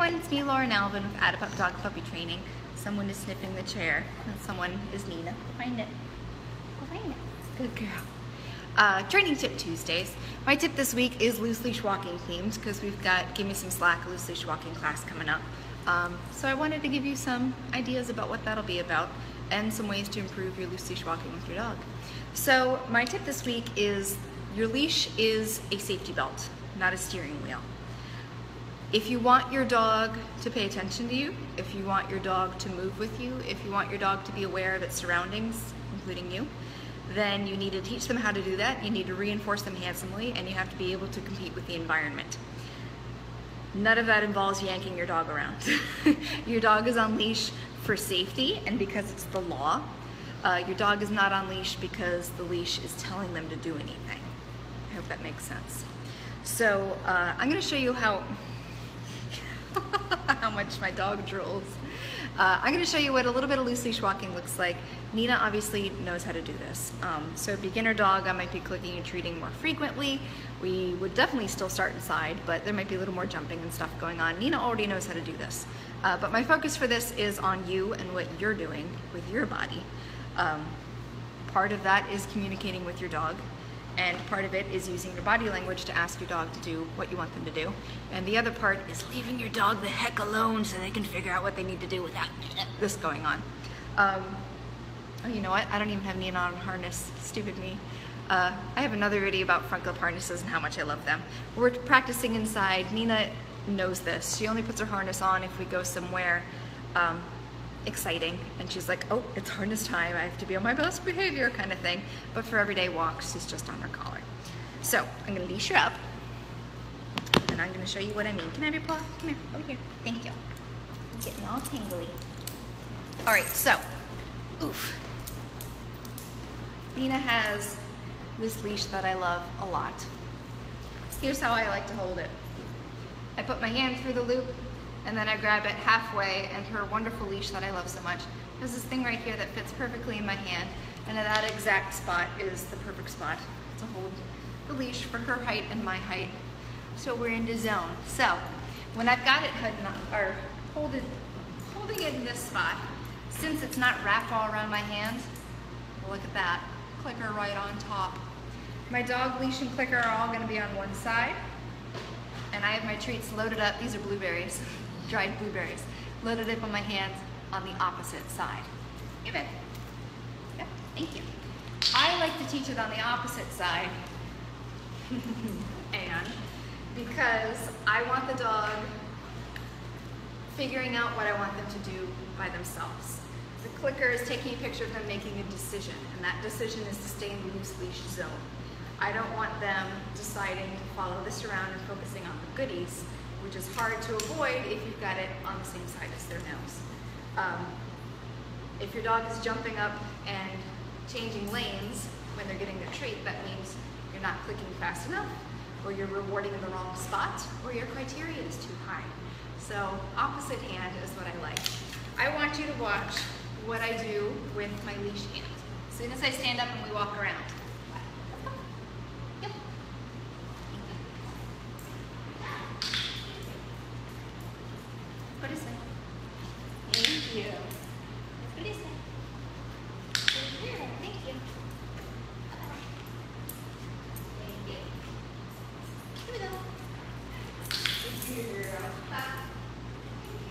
everyone, it's me, Laura Alvin with Add a Pup Dog Puppy Training. Someone is sniffing the chair, and someone is Nina. Go find it. Go find it. Good girl. Training Tip Tuesdays. My tip this week is loose leash walking themed because we've got Give Me Some Slack loose leash walking class coming up. So I wanted to give you some ideas about what that'll be about and some ways to improve your loose leash walking with your dog. So my tip this week is your leash is a safety belt, not a steering wheel. If you want your dog to pay attention to you, if you want your dog to move with you, if you want your dog to be aware of its surroundings, including you, then you need to teach them how to do that. You need to reinforce them handsomely, and you have to be able to compete with the environment. None of that involves yanking your dog around. Your dog is on leash for safety and because it's the law. Your dog is not on leash because the leash is telling them to do anything. I hope that makes sense. So I'm going to show you how much my dog drools. I'm going to show you what a little bit of loose leash walking looks like. Nina obviously knows how to do this. So beginner dog, I might be clicking and treating more frequently. We would definitely still start inside, but there might be a little more jumping and stuff going on. Nina already knows how to do this. But my focus for this is on you and what you're doing with your body. Part of that is communicating with your dog, and part of it is using your body language to ask your dog to do what you want them to do. And the other part is leaving your dog the heck alone so they can figure out what they need to do without this going on. Oh, you know what? I don't even have Nina on harness. Stupid me. I have another video about front clip harnesses and how much I love them. We're practicing inside. Nina knows this. She only puts her harness on if we go somewhere exciting, and she's like, oh, it's harness time, I have to be on my best behavior kind of thing. But for everyday walks, she's just on her collar. So I'm going to leash her up, and I'm going to show you what I mean. Can I have your paw? Come here, over here. Thank you. I'm getting all tingly. All right, so, oof. Nina has this leash that I love a lot. Here's how I like to hold it. I put my hand through the loop, and then I grab it halfway, and her wonderful leash that I love so much has this thing right here that fits perfectly in my hand, and at that exact spot is the perfect spot to hold the leash for her height and my height. So we're in the zone. So when I've got it holding it in this spot, since it's not wrapped all around my hand, look at that, clicker right on top. My dog leash and clicker are all going to be on one side, and I have my treats loaded up. These are blueberries. Dried blueberries, loaded up on my hands on the opposite side. Give it. Yep, thank you. I like to teach it on the opposite side, and because I want the dog figuring out what I want them to do by themselves. The clicker is taking a picture of them making a decision, and that decision is to stay in the loose leash zone. I don't want them deciding to follow this around and focusing on the goodies, which is hard to avoid if you've got it on the same side as their nose. If your dog is jumping up and changing lanes when they're getting their treat, that means you're not clicking fast enough, or you're rewarding in the wrong spot, or your criteria is too high. So opposite hand is what I like. I want you to watch what I do with my leash hand. As soon as I stand up and we walk around. What is it? Thank you. What is it? Thank you. Thank you. Here we go. Good girl.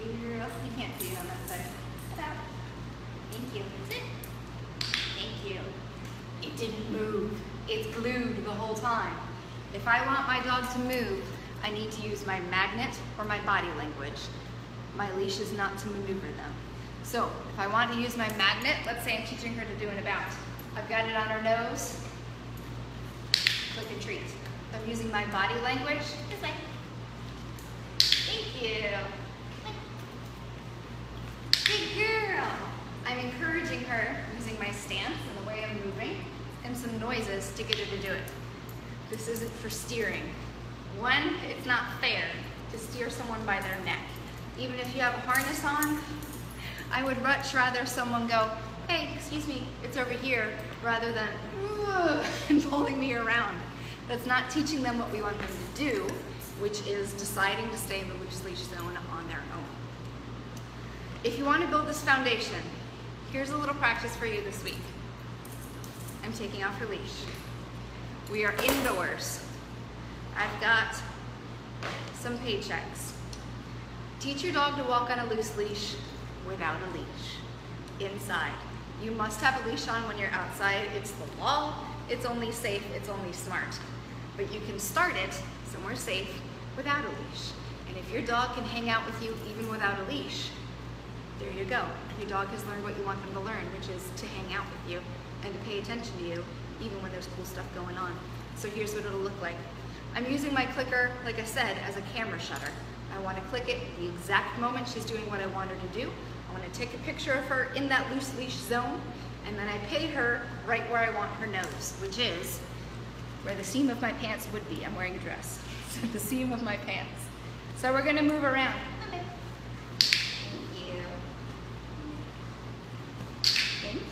Good girl. You can't see it on that side. Thank you. Sit. Thank you. It didn't move. It's glued the whole time. If I want my dog to move, I need to use my magnet or my body language. My leash is not to maneuver them. So if I want to use my magnet, let's say I'm teaching her to do an about. I've got it on her nose, click and treat. If I'm using my body language, it's like, thank you. Good girl. I'm encouraging her using my stance and the way I'm moving and some noises to get her to do it. This isn't for steering. One, it's not fair to steer someone by their neck. Even if you have a harness on, I would much rather someone go, hey, excuse me, it's over here, rather than and pulling me around. That's not teaching them what we want them to do, which is deciding to stay in the loose leash zone. zone on their own. If you want to build this foundation, here's a little practice for you this week. I'm taking off her leash. We are indoors. I've got some paychecks. Teach your dog to walk on a loose leash without a leash. Inside. You must have a leash on when you're outside. It's the law. It's only safe. It's only smart. But you can start it somewhere safe without a leash. And if your dog can hang out with you even without a leash, there you go. Your dog has learned what you want them to learn, which is to hang out with you and to pay attention to you even when there's cool stuff going on. So here's what it'll look like. I'm using my clicker, like I said, as a camera shutter. I want to click it the exact moment she's doing what I want her to do. I want to take a picture of her in that loose leash zone, and then I pay her right where I want her nose, which is where the seam of my pants would be. I'm wearing a dress. So the seam of my pants. So we're going to move around. Okay. Thank you. Thank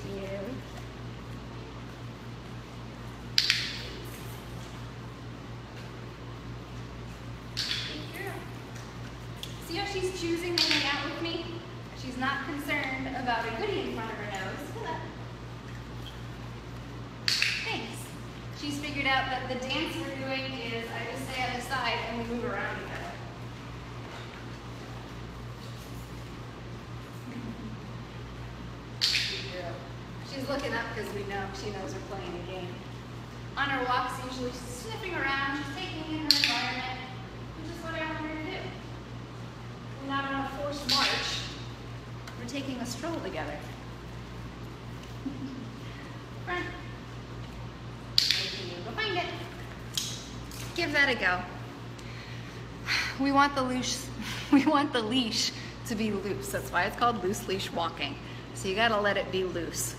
you. See how she's choosing to hang out with me? She's not concerned about a goodie in front of her nose. Hello. Thanks. She's figured out that the dance we're doing is I just stay on the side and we move around together. She's looking up because we know she knows we're playing a game. On her walks, usually she's sniffing around, she's taking in her environment, which is what I want her to do. We're not on a forced march. We're taking a stroll together. Front. Go find it. Give that a go. We want the leash to be loose. That's why it's called loose leash walking. So you gotta let it be loose.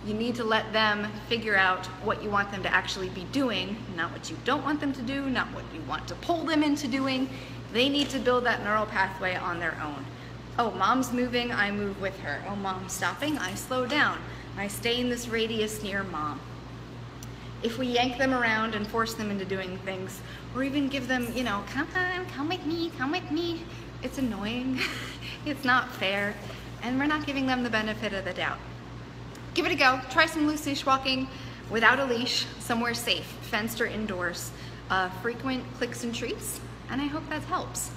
You need to let them figure out what you want them to actually be doing, not what you don't want them to do, not what you want to pull them into doing. They need to build that neural pathway on their own. Oh, mom's moving, I move with her. Oh, mom's stopping, I slow down. I stay in this radius near mom. If we yank them around and force them into doing things, or even give them, you know, come on, come with me, it's annoying, it's not fair, and we're not giving them the benefit of the doubt. Give it a go. Try some loose leash walking without a leash, somewhere safe, fenced or indoors. Frequent clicks and treats, and I hope that helps.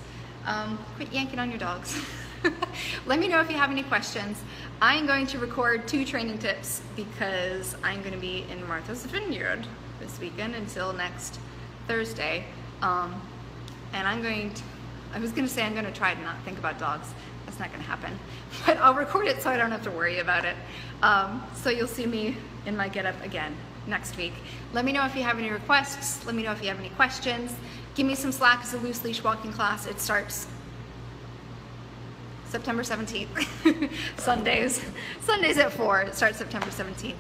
Quit yanking on your dogs. Let me know if you have any questions. I'm going to record 2 training tips because I'm going to be in Martha's Vineyard this weekend until next Thursday. And I was going to say I'm going to try to not think about dogs. That's not going to happen. But I'll record it so I don't have to worry about it. So you'll see me in my getup again next week. Let me know if you have any requests. Let me know if you have any questions. Give me some slack. It's a loose leash walking class. It starts September 17th. Sundays at 4. It starts September 17th.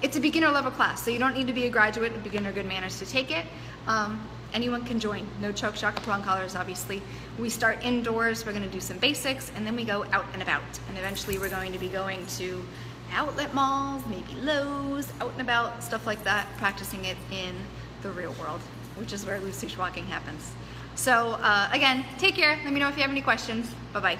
It's a beginner level class, so you don't need to be a graduate of beginner good manners to take it. Anyone can join. No choke, shock, or prong collars, obviously. We start indoors, we're gonna do some basics, and then we go out and about. And eventually we're going to be going to outlet malls, maybe Lowe's, out and about, stuff like that, practicing it in the real world, which is where loose leash walking happens. So again, take care. Let me know if you have any questions. Bye-bye.